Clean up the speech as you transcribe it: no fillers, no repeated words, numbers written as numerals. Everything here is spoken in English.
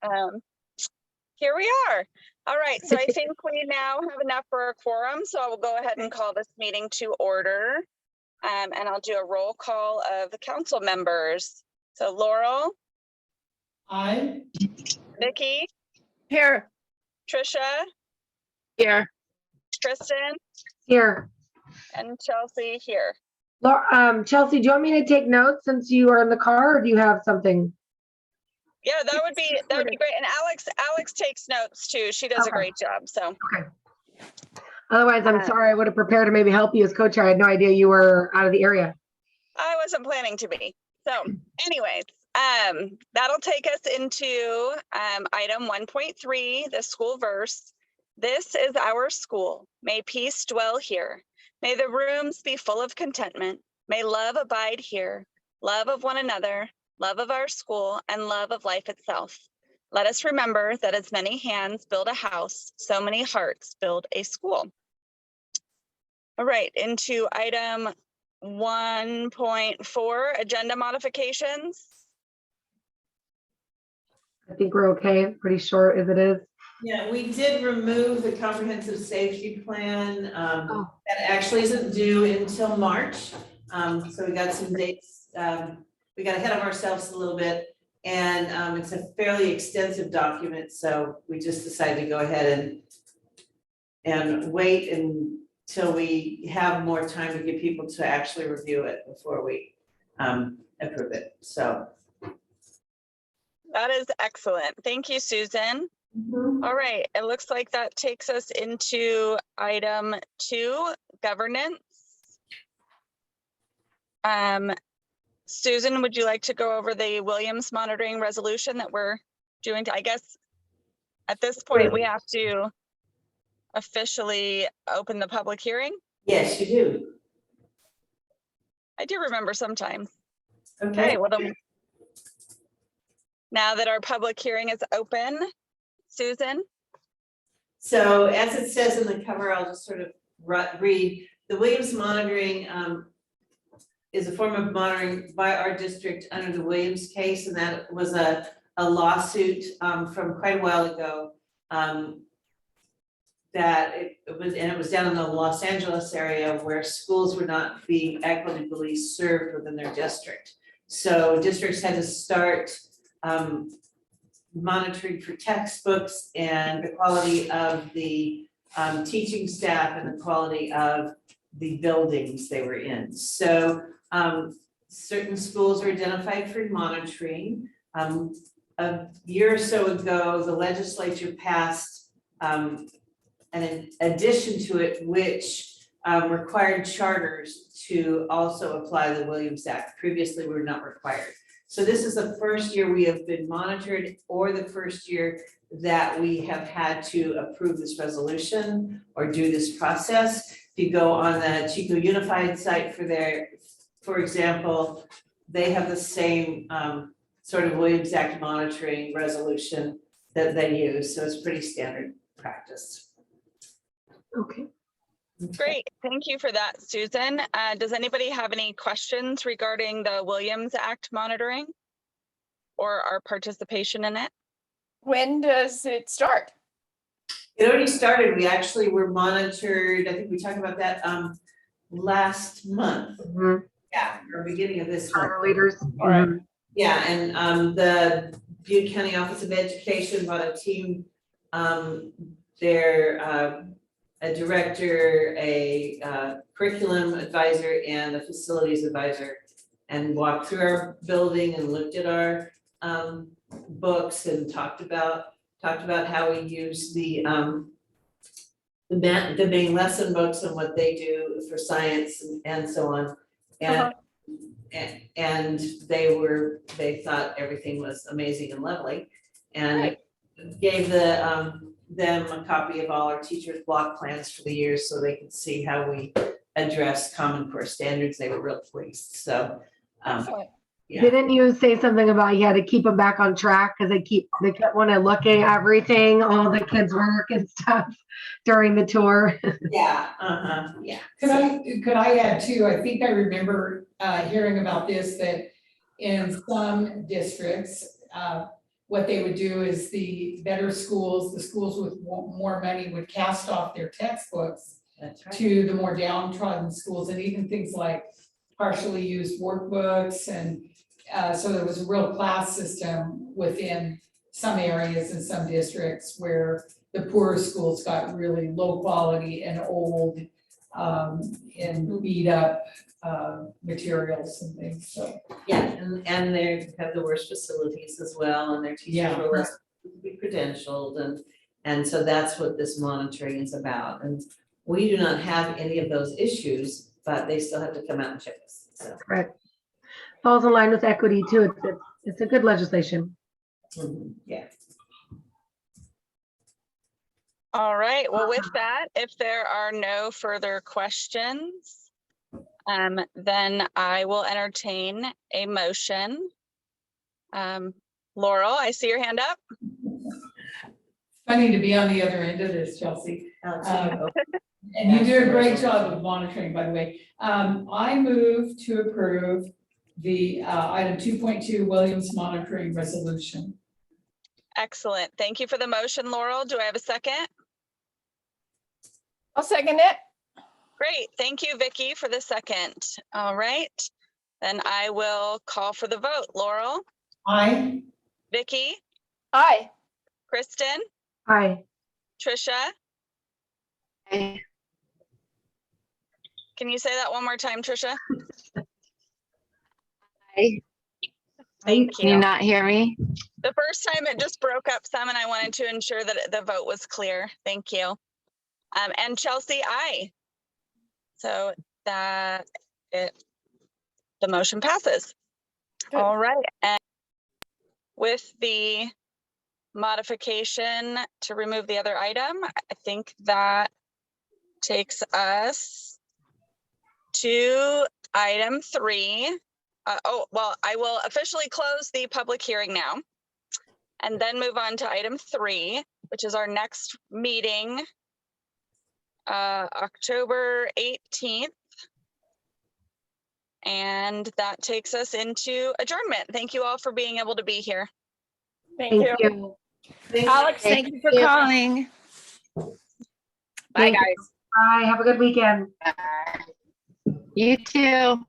Um, Here we are. All right, so I think we now have enough for a quorum, so I will go ahead and call this meeting to order. And I'll do a roll call of the council members. So Laurel. Aye. Nikki. Here. Trisha. Here. Kristen. Here. And Chelsea here. Chelsea, do you want me to take notes since you are in the car, or do you have something? Yeah, that would be great. And Alex takes notes too. She does a great job. So okay. Otherwise, I'm sorry, I would have prepared to maybe help you as co-chair. I had no idea you were out of the area. I wasn't planning to be. So anyways, that'll take us into item 1.3, the school verse. This is our school. May peace dwell here. May the rooms be full of contentment. May love abide here. Love of one another, love of our school, and love of life itself. Let us remember that as many hands build a house, so many hearts build a school. All right, into item 1.4, agenda modifications. I think we're okay, pretty short as it is. Yeah, we did remove the comprehensive safety plan. That actually isn't due until March. So we got some dates. We got ahead of ourselves a little bit, and it's a fairly extensive document. So we just decided to go ahead and wait until we have more time to get people to actually review it before we approve it. So that is excellent. Thank you, Susan. All right, it looks like that takes us into item 2, governance. Susan, would you like to go over the Williams monitoring resolution that we're doing? I guess at this point we have to officially open the public hearing. yes, you do. I do remember sometimes. Okay. Well then, now that our public hearing is open, Susan. So as it says in the cover, I'll just sort of read. The Williams monitoring is a form of monitoring by our district under the Williams case, and that was a lawsuit from quite a while ago. That it was down in the Los Angeles area where schools were not being equitably served within their district. So districts had to start monitoring for textbooks and the quality of the teaching staff and the quality of the buildings they were in. So certain schools were identified for monitoring. A year or so ago, the legislature passed an addition to it, which required charters to also apply the Williams Act. Previously, we were not required. So this is the first year we have been monitored, or the first year that we have had to approve this resolution or do this process. If you go on the Chico Unified site for example, they have the same sort of Williams Act monitoring resolution that they use. So it's pretty standard practice. Okay. Great, thank you for that, Susan. Does anybody have any questions regarding the Williams Act monitoring or our participation in it? When does it start? It already started. We actually were monitored. I think we talked about that last month. Mm-hmm. Yeah, or beginning of this month. Our leaders. All right. Yeah, and the Butte County Office of Education brought a team. They're a director, a curriculum advisor, and a facilities advisor, and walked through our building and looked at our books and talked about how we use the main lesson books and what they do for science and so on. And they thought everything was amazing and lovely, and gave them a copy of all our teachers' block plans for the years so they could see how we address Common Core standards. They were real pleased. So yeah. Didn't you say something about you had to keep them back on track because they kept wanting to look at everything, all the kids' work and stuff during the tour? Yeah, yeah. Could I add too? I think I remember hearing about this, that in some districts, what they would do is the better schools, the schools with more money would cast off their textbooks That's right. to the more downtrodden schools, and even things like partially used workbooks, and so there was a real class system within some areas and some districts where the poorer schools got really low quality and old and beat up materials and things, so. Yeah, and they have the worst facilities as well, and their teachers Yeah. are less to be credentialed, and so that's what this monitoring is about. And we do not have any of those issues, but they still have to come out and check us, so. Correct. Falls in line with equity too. It's a good legislation. Yeah. All right, well, with that, if there are no further questions, then I will entertain a motion. Laurel, I see your hand up. Funny to be on the other end of this, Chelsea. Alex, And you do a great job of monitoring, by the way. I move to approve the item 2.2 Williams monitoring resolution. Excellent. Thank you for the motion, Laurel. Do I have a second? I'll second it. Great. Thank you, Vicky, for the second. All right. Then I will call for the vote. Laurel, Aye. Vicky, Aye. Kristen, Aye. Trisha. Aye. Can you say that one more time, Trisha? Thank Can you you. not hear me? The first time it just broke up some and I wanted to ensure that the vote was clear. Thank you. And Chelsea, aye. So that the motion passes. Good. All right. And with the modification to remove the other item, I think that takes us to item 3. Well, I will officially close the public hearing now and then move on to item 3, which is our next meeting, October 18th. And that takes us into adjournment. Thank you all for being able to be here. Thank Thank you. you. Alex, thank you for calling. Bye, Thank you. guys. Bye. Have a good weekend. You too.